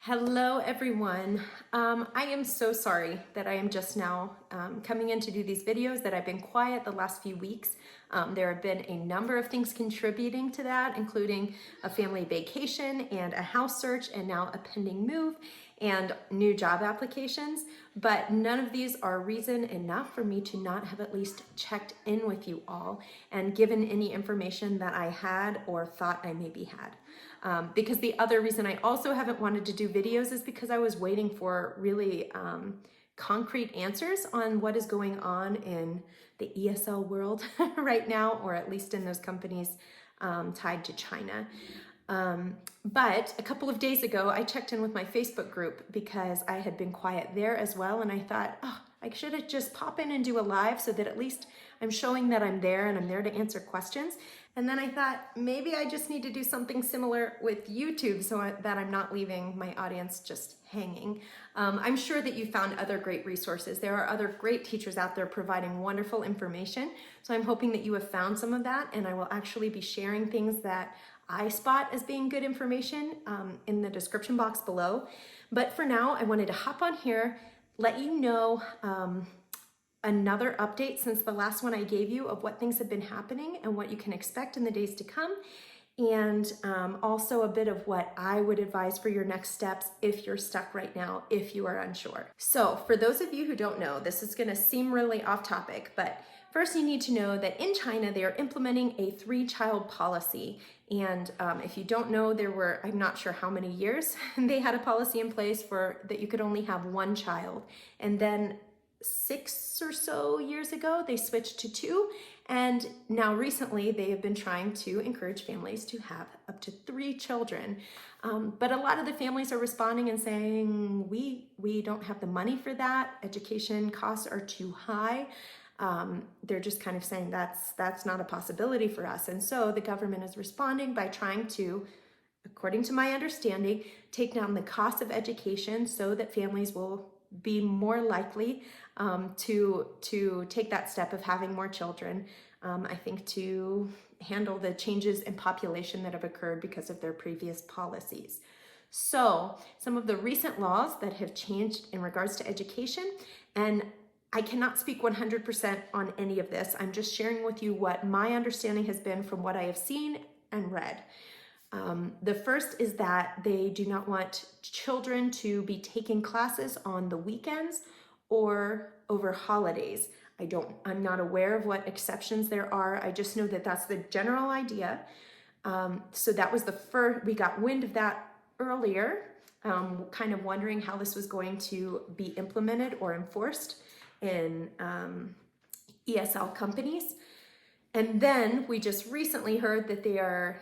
Hello, everyone. I am so sorry that I am just now coming in to do these videos, that I've been quiet the last few weeks. There have been a number of things contributing to that, including a family vacation and a house search and now a pending move and new job applications. But none of these are reason enough for me to not have at least checked in with you all and given any information that I had or thought I maybe had. Because the other reason I also haven't wanted to do videos is because I was waiting for really concrete answers on what is going on in the ESL world right now, or at least in those companies tied to China. But a couple of days ago, I checked in with my Facebook group because I had been quiet there as well. And I thought, oh, I should have just pop in and do a live so that at least I'm showing that I'm there and I'm there to answer questions. And then I thought maybe I just need to do something similar with YouTube so that I'm not leaving my audience just hanging. I'm sure that you found other great resources. There are other great teachers out there providing wonderful information. So I'm hoping that you have found some of that, and I will actually be sharing things that I spot as being good information in the description box below. But for now, I wanted to hop on here, let you know another update since the last one I gave you of what things have been happening and what you can expect in the days to come. And also a bit of what I would advise for your next steps if you're stuck right now, if you are unsure. So for those of you who don't know, this is gonna seem really off topic, but first you need to know that in China, they are implementing a 3-child policy. And if you don't know, there were, I'm not sure how many years, they had a policy in place for that you could only have 1 child. And then 6 or so years ago, they switched to 2. And now recently, they have been trying to encourage families to have up to 3 children. But a lot of the families are responding and saying, we don't have the money for that. Education costs are too high. They're just kind of saying that's not a possibility for us. And so the government is responding by trying to, according to my understanding, take down the cost of education so that families will be more likely to take that step of having more children, I think, to handle the changes in population that have occurred because of their previous policies. So some of the recent laws that have changed in regards to education, and I cannot speak 100% on any of this. I'm just sharing with you what my understanding has been from what I have seen and read. The first is that they do not want children to be taking classes on the weekends or over holidays. I'm not aware of what exceptions there are. I just know that that's the general idea. So that was the first, we got wind of that earlier, kind of wondering how this was going to be implemented or enforced in ESL companies. And then we just recently heard that they are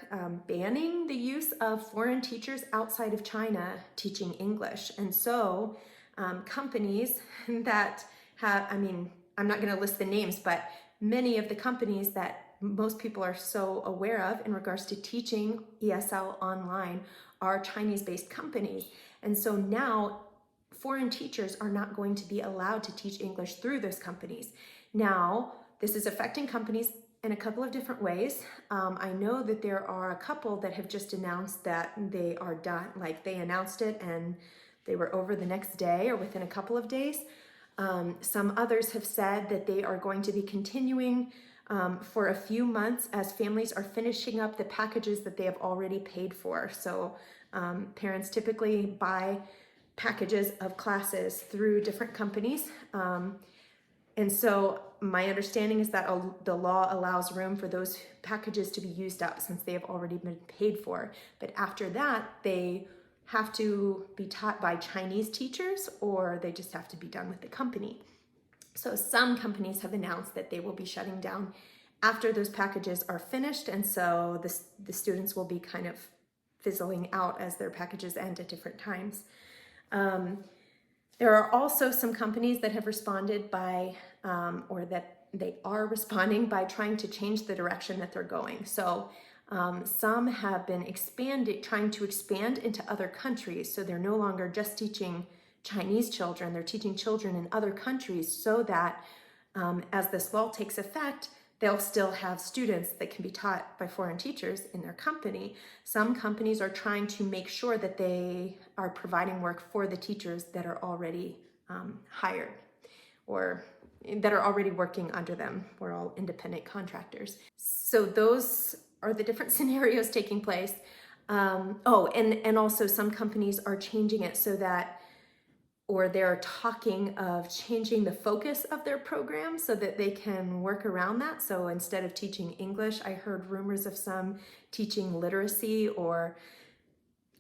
banning the use of foreign teachers outside of China teaching English. And so companies that have, I'm not going to list the names, but many of the companies that most people are so aware of in regards to teaching ESL online are Chinese-based companies. And so now foreign teachers are not going to be allowed to teach English through those companies. Now, this is affecting companies in a couple of different ways. I know that there are a couple that have just announced that they are done. Like they announced it and they were over the next day or within a couple of days. Some others have said that they are going to be continuing for a few months as families are finishing up the packages that they have already paid for. So parents typically buy packages of classes through different companies. And so my understanding is that the law allows room for those packages to be used up since they have already been paid for. But after that, they have to be taught by Chinese teachers or they just have to be done with the company. So some companies have announced that they will be shutting down after those packages are finished. And so the students will be kind of fizzling out as their packages end at different times. There are also some companies that have responded by, or that they are responding by trying to change the direction that they're going. So some have been trying to expand into other countries. So they're no longer just teaching Chinese children, they're teaching children in other countries so that as this law takes effect, they'll still have students that can be taught by foreign teachers in their company. Some companies are trying to make sure that they are providing work for the teachers that are already hired or that are already working under them. We're all independent contractors. So those are the different scenarios taking place. And also some companies are changing it so that, or they're talking of changing the focus of their program so that they can work around that. So instead of teaching English, I heard rumors of some teaching literacy or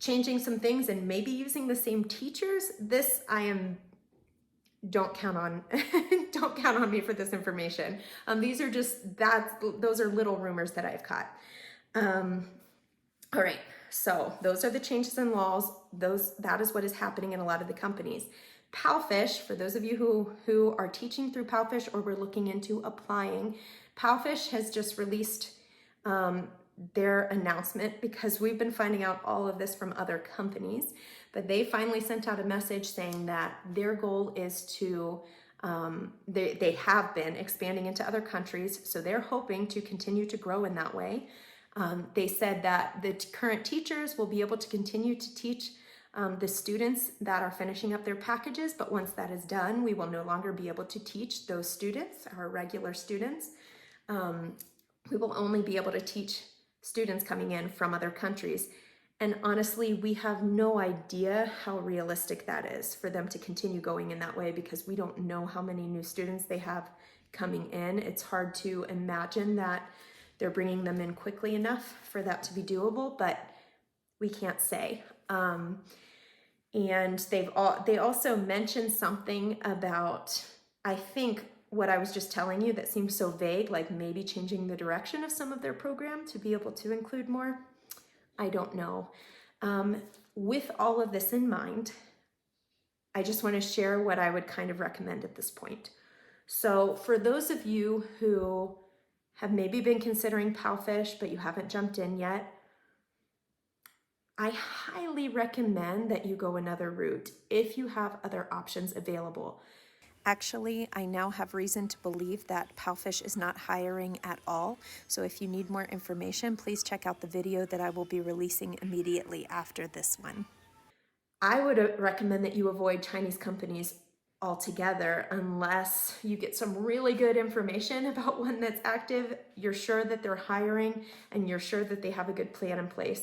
changing some things and maybe using the same teachers. This don't count on don't count on me for this information. These are those are little rumors that I've caught. All right, so those are the changes in laws. That is what is happening in a lot of the companies. PalFish, for those of you who are teaching through PalFish or were looking into applying, PalFish has just released their announcement, because we've been finding out all of this from other companies, but they finally sent out a message saying that their goal is to, they have been expanding into other countries, so they're hoping to continue to grow in that way. They said that the current teachers will be able to continue to teach the students that are finishing up their packages, but once that is done, we will no longer be able to teach those students, our regular students. We will only be able to teach students coming in from other countries. And honestly, we have no idea how realistic that is for them to continue going in that way, because we don't know how many new students they have coming in. It's hard to imagine that they're bringing them in quickly enough for that to be doable, but we can't say. And they also mentioned something about, I think, what I was just telling you that seems so vague, like maybe changing the direction of some of their program to be able to include more. I don't know. With all of this in mind, I just want to share what I would kind of recommend at this point. So for those of you who have maybe been considering PalFish, but you haven't jumped in yet, I highly recommend that you go another route if you have other options available. Actually, I now have reason to believe that PalFish is not hiring at all. So if you need more information, please check out the video that I will be releasing immediately after this one. I would recommend that you avoid Chinese companies altogether unless you get some really good information about one that's active, you're sure that they're hiring, and you're sure that they have a good plan in place.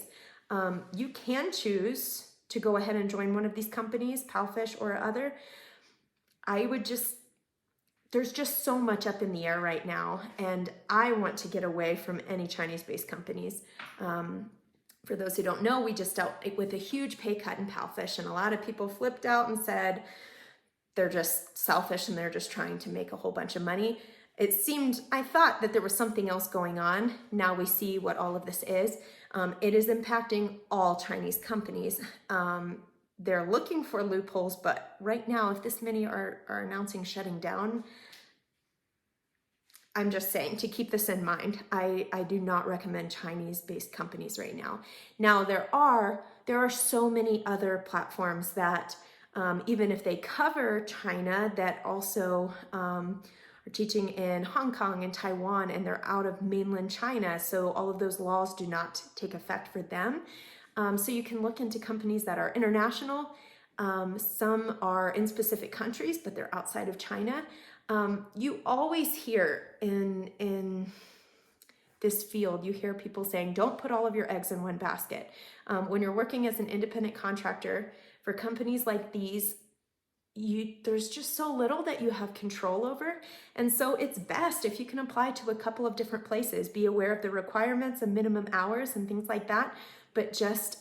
You can choose to go ahead and join one of these companies, PalFish or other. There's just so much up in the air right now, and I want to get away from any Chinese-based companies. For those who don't know, we just dealt with a huge pay cut in PalFish, and a lot of people flipped out and said they're just selfish and they're just trying to make a whole bunch of money. I thought that there was something else going on. Now we see what all of this is. It is impacting all Chinese companies. They're looking for loopholes, but right now, if this many are announcing shutting down, I'm just saying to keep this in mind. I do not recommend Chinese-based companies right now. Now, there are so many other platforms that, even if they cover China, that also are teaching in Hong Kong and Taiwan, and they're out of mainland China, so all of those laws do not take effect for them. So you can look into companies that are international. Some are in specific countries, but they're outside of China. You always hear in this field, you hear people saying, don't put all of your eggs in one basket. When you're working as an independent contractor for companies like these, there's just so little that you have control over. And so it's best if you can apply to a couple of different places, be aware of the requirements and minimum hours and things like that. But just,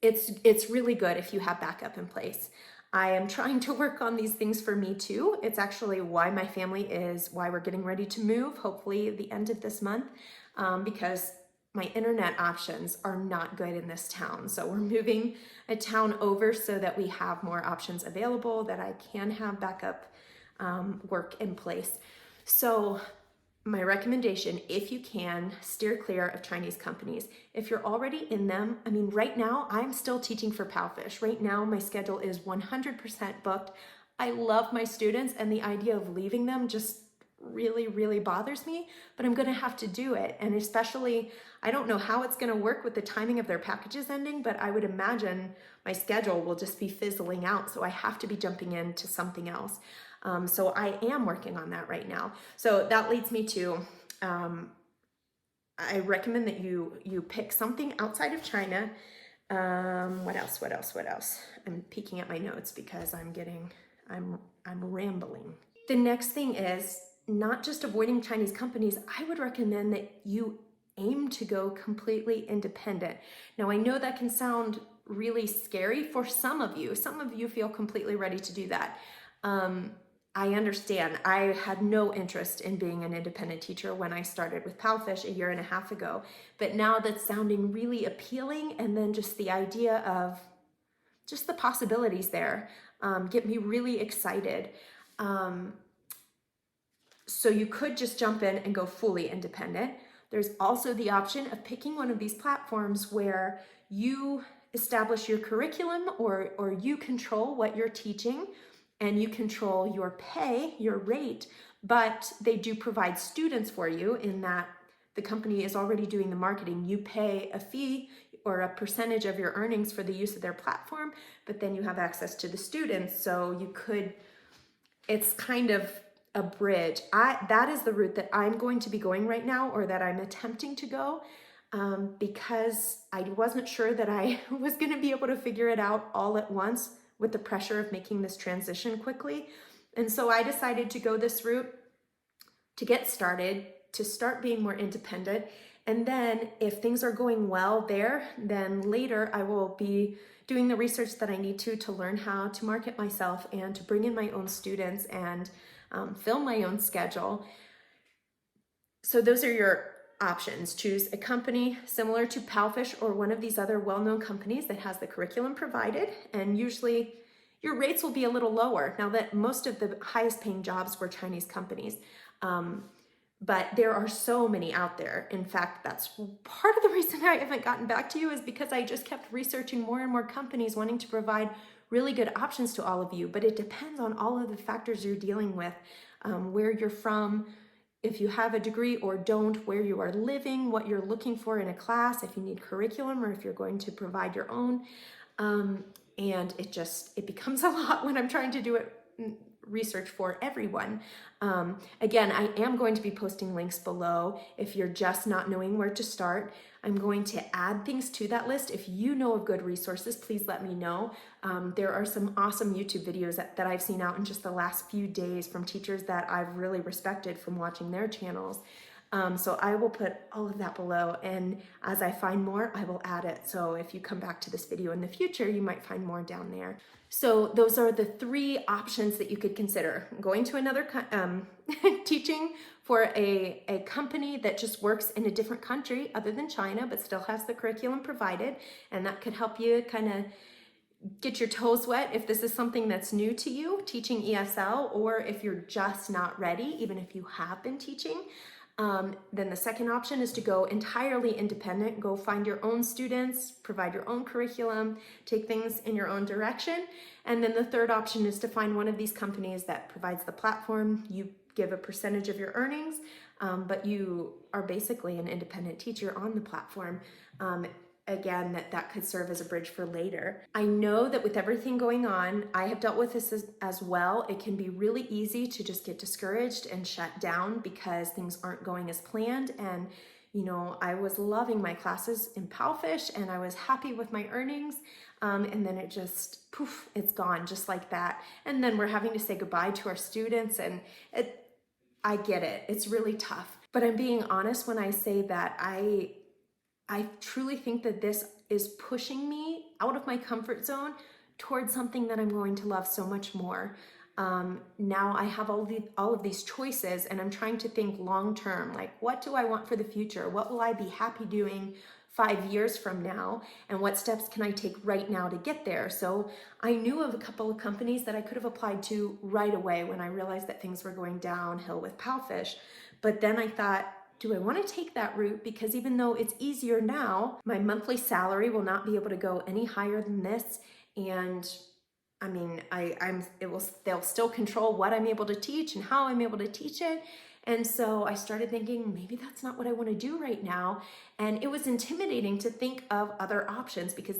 it's really good if you have backup in place. I am trying to work on these things for me too. It's actually why why we're getting ready to move, hopefully at the end of this month, because my internet options are not good in this town. So we're moving a town over so that we have more options available, that I can have backup work in place. So my recommendation, if you can, steer clear of Chinese companies. If you're already in them, I mean, right now, I'm still teaching for PalFish. Right now, my schedule is 100% booked. I love my students, and the idea of leaving them just really, really bothers me, but I'm gonna have to do it. And especially, I don't know how it's gonna work with the timing of their packages ending, but I would imagine my schedule will just be fizzling out. So I have to be jumping into something else. So I am working on that right now. So that leads me to, I recommend that you pick something outside of China. What else? I'm peeking at my notes because I'm rambling. The next thing is not just avoiding Chinese companies. I would recommend that you aim to go completely independent. Now, I know that can sound really scary for some of you. Some of you feel completely ready to do that. I understand. I had no interest in being an independent teacher when I started with PalFish a year and a half ago, but now that's sounding really appealing, and then just the idea of just the possibilities there get me really excited. So you could just jump in and go fully independent. There's also the option of picking one of these platforms where you establish your curriculum, or you control what you're teaching, and you control your pay, your rate, but they do provide students for you in that the company is already doing the marketing. You pay a fee or a percentage of your earnings for the use of their platform, but then you have access to the students. So you could, it's kind of a bridge. That is the route that I'm going to be going right now, or that I'm attempting to go, because I wasn't sure that I was going to be able to figure it out all at once with the pressure of making this transition quickly. And so I decided to go this route to get started, to start being more independent. And then if things are going well there, then later I will be doing the research that I need to learn how to market myself and to bring in my own students and film my own schedule. So those are your options. Choose a company similar to PalFish or one of these other well-known companies that has the curriculum provided, and usually your rates will be a little lower. Now, that most of the highest paying jobs were Chinese companies, but there are so many out there. In fact, that's part of the reason I haven't gotten back to you, is because I just kept researching more and more companies wanting to provide really good options to all of you. But it depends on all of the factors you're dealing with, where you're from, if you have a degree or don't, where you are living, what you're looking for in a class, if you need curriculum or if you're going to provide your own. And it becomes a lot when I'm trying to do it research for everyone. Again, I am going to be posting links below if you're just not knowing where to start. I'm going to add things to that list. If you know of good resources, please let me know. There are some awesome YouTube videos that I've seen out in just the last few days from teachers that I've really respected from watching their channels. So I will put all of that below, and as I find more, I will add it. So if you come back to this video in the future, you might find more down there. So those are the 3 options that you could consider. Going to another, teaching for a company that just works in a different country other than China, but still has the curriculum provided, and that could help you kind of get your toes wet if this is something that's new to you, teaching ESL, or if you're just not ready, even if you have been teaching. Then the second option is to go entirely independent, go find your own students, provide your own curriculum, take things in your own direction. And then the third option is to find one of these companies that provides the platform. You give a percentage of your earnings, but you are basically an independent teacher on the platform. Again, that could serve as a bridge for later. I know that with everything going on, I have dealt with this as well. It can be really easy to just get discouraged and shut down because things aren't going as planned. And, I was loving my classes in PalFish and I was happy with my earnings. And then it just, poof, it's gone just like that. And then we're having to say goodbye to our students, and I get it. It's really tough. But I'm being honest when I say that I truly think that this is pushing me out of my comfort zone towards something that I'm going to love so much more. Now I have all of these choices, and I'm trying to think long term, like, what do I want for the future? What will I be happy doing 5 years from now? And what steps can I take right now to get there? So I knew of a couple of companies that I could have applied to right away when I realized that things were going downhill with PalFish. But then I thought, do I want to take that route? Because even though it's easier now, my monthly salary will not be able to go any higher than this. And I mean, they'll still control what I'm able to teach and how I'm able to teach it. And so I started thinking, maybe that's not what I want to do right now. And it was intimidating to think of other options because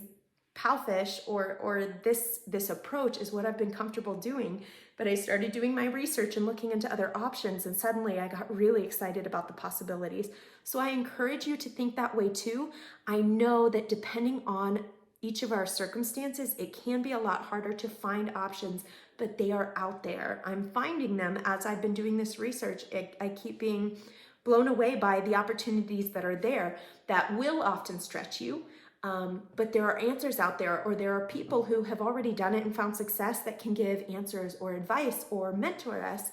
PalFish or this approach is what I've been comfortable doing. But I started doing my research and looking into other options, and suddenly I got really excited about the possibilities. So I encourage you to think that way too. I know that depending on each of our circumstances, it can be a lot harder to find options, but they are out there. I'm finding them as I've been doing this research. I keep being blown away by the opportunities that are there that will often stretch you. But there are answers out there, or there are people who have already done it and found success that can give answers or advice or mentor us.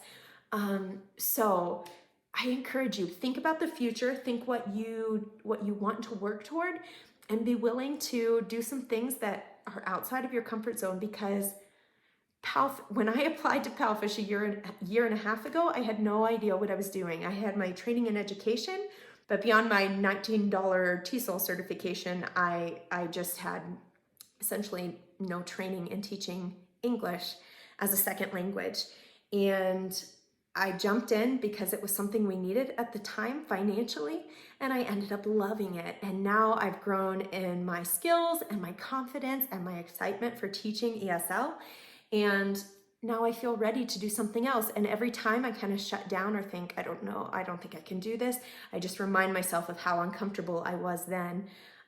So I encourage you, think about the future, think what you want to work toward, and be willing to do some things that are outside of your comfort zone, because when I applied to PalFish a year and a half ago, I had no idea what I was doing. I had my training in education, but beyond my $19 TESOL certification, I just had essentially no training in teaching English as a second language. And I jumped in because it was something we needed at the time financially, and I ended up loving it. And now I've grown in my skills and my confidence and my excitement for teaching ESL. And now I feel ready to do something else. And every time I kind of shut down or think, I don't know, I don't think I can do this, I just remind myself of how uncomfortable I was then,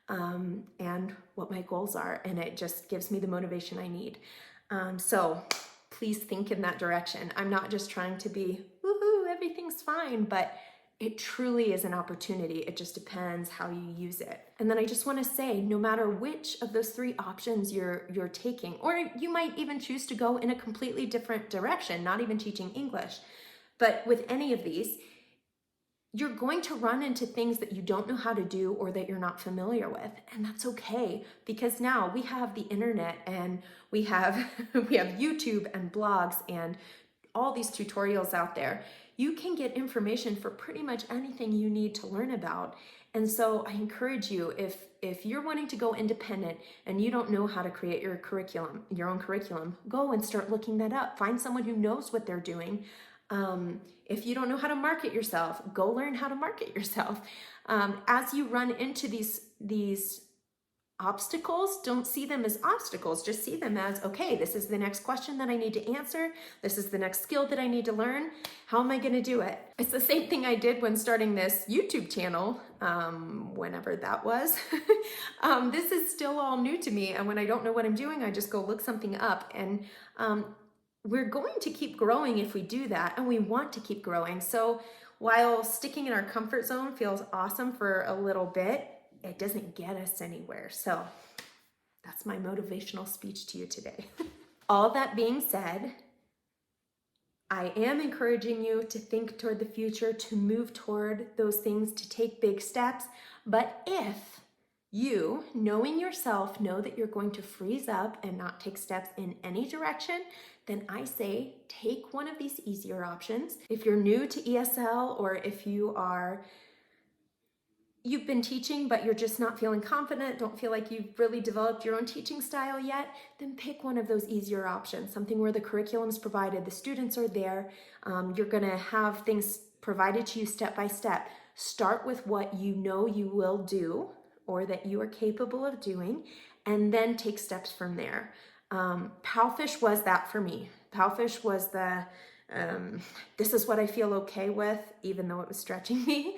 and what my goals are. And it just gives me the motivation I need. So please think in that direction. I'm not just trying to be, woohoo, everything's fine, but it truly is an opportunity. It just depends how you use it. And then I just want to say, no matter which of those three options you're taking, or you might even choose to go in a completely different direction, not even teaching English, but with any of these, you're going to run into things that you don't know how to do or that you're not familiar with. And that's okay, because now we have the internet and we have YouTube and blogs and all these tutorials out there. You can get information for pretty much anything you need to learn about. And so I encourage you, if you're wanting to go independent and you don't know how to create your own curriculum, go and start looking that up. Find someone who knows what they're doing. If you don't know how to market yourself, go learn how to market yourself. As you run into these obstacles, don't see them as obstacles, just see them as, okay, this is the next question that I need to answer. This is the next skill that I need to learn. How am I going to do it? It's the same thing I did when starting this YouTube channel, whenever that was. This is still all new to me. And when I don't know what I'm doing, I just go look something up. And we're going to keep growing if we do that. And we want to keep growing. So while sticking in our comfort zone feels awesome for a little bit, it doesn't get us anywhere. So that's my motivational speech to you today. All that being said, I am encouraging you to think toward the future, to move toward those things, to take big steps. But if you, knowing yourself, know that you're going to freeze up and not take steps in any direction, then I say take one of these easier options. If you're new to ESL, or if you've been teaching, but you're just not feeling confident, don't feel like you've really developed your own teaching style yet, then pick one of those easier options, something where the curriculum is provided, the students are there, you're gonna have things provided to you step by step. Start with what you know you will do or that you are capable of doing, and then take steps from there. PalFish was that for me. PalFish was this is what I feel okay with, even though it was stretching me.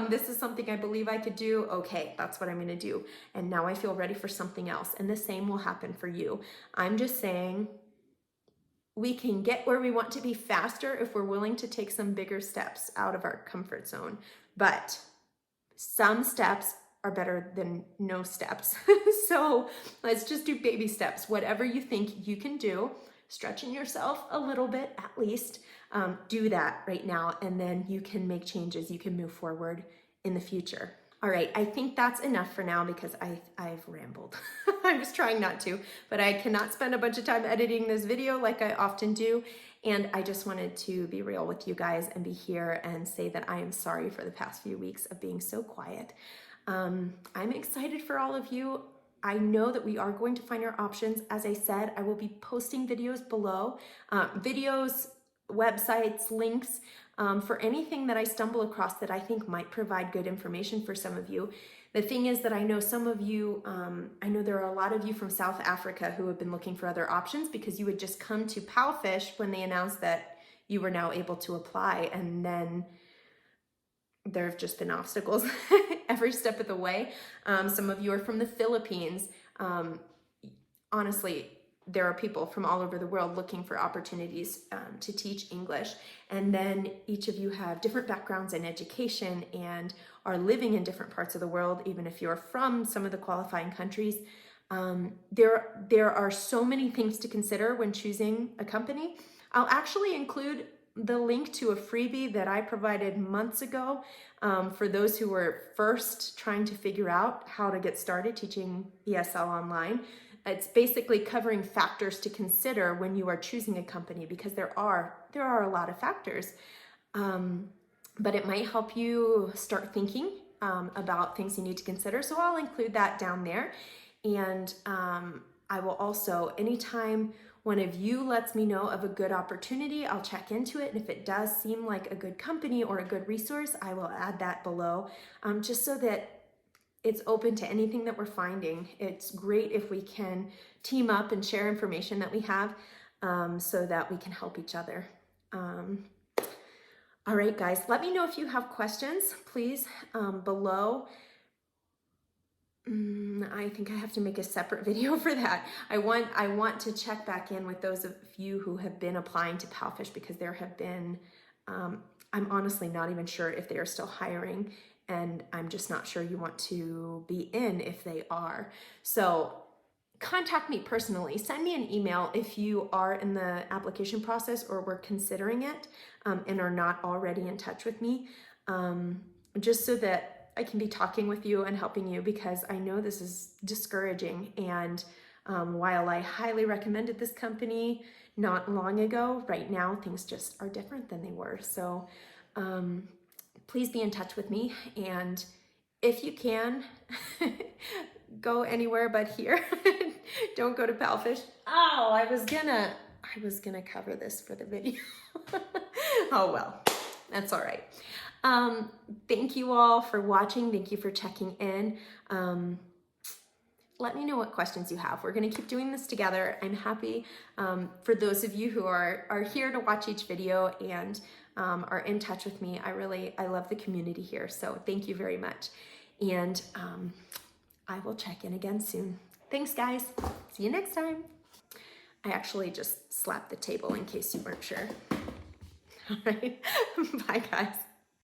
This is something I believe I could do. Okay, that's what I'm going to do. And now I feel ready for something else. And the same will happen for you. I'm just saying we can get where we want to be faster if we're willing to take some bigger steps out of our comfort zone. But some steps are better than no steps. So let's just do baby steps. Whatever you think you can do, stretching yourself a little bit at least, do that right now, and then you can make changes. You can move forward in the future. All right, I think that's enough for now because I've rambled. I was trying not to, but I cannot spend a bunch of time editing this video like I often do. And I just wanted to be real with you guys and be here and say that I am sorry for the past few weeks of being so quiet. I'm excited for all of you. I know that we are going to find our options. As I said, I will be posting videos below, videos, websites, links, for anything that I stumble across that I think might provide good information for some of you. The thing is that I know some of you, I know there are a lot of you from South Africa who have been looking for other options because you would just come to PalFish when they announced that you were now able to apply, and then there have just been obstacles every step of the way. Some of you are from the Philippines. Honestly, there are people from all over the world looking for opportunities to teach English. And then each of you have different backgrounds in education and are living in different parts of the world, even if you're from some of the qualifying countries. There are so many things to consider when choosing a company. I'll actually include the link to a freebie that I provided months ago for those who were first trying to figure out how to get started teaching ESL online. It's basically covering factors to consider when you are choosing a company, because there are a lot of factors. But it might help you start thinking about things you need to consider. So I'll include that down there. And I will also, anytime one of you lets me know of a good opportunity, I'll check into it. And if it does seem like a good company or a good resource, I will add that below, just so that it's open to anything that we're finding. It's great if we can team up and share information that we have so that we can help each other. All right, guys, let me know if you have questions, please, below. I think I have to make a separate video for that. I want to check back in with those of you who have been applying to PalFish, because there have been, I'm honestly not even sure if they are still hiring, and I'm just not sure you want to be in if they are. So contact me personally. Send me an email if you are in the application process or were considering it and are not already in touch with me, just so that I can be talking with you and helping you, because I know this is discouraging. And while I highly recommended this company not long ago, right now things just are different than they were. So please be in touch with me, and if you can, go anywhere but here. Don't go to PalFish. Oh, I was gonna cover this for the video. Oh well, that's all right. Thank you all for watching. Thank you for checking in. Let me know what questions you have. We're gonna keep doing this together. I'm happy for those of you who are here to watch each video and are in touch with me. I love the community here. So thank you very much. And I will check in again soon. Thanks, guys. See you next time. I actually just slapped the table in case you weren't sure. All right. Bye, guys.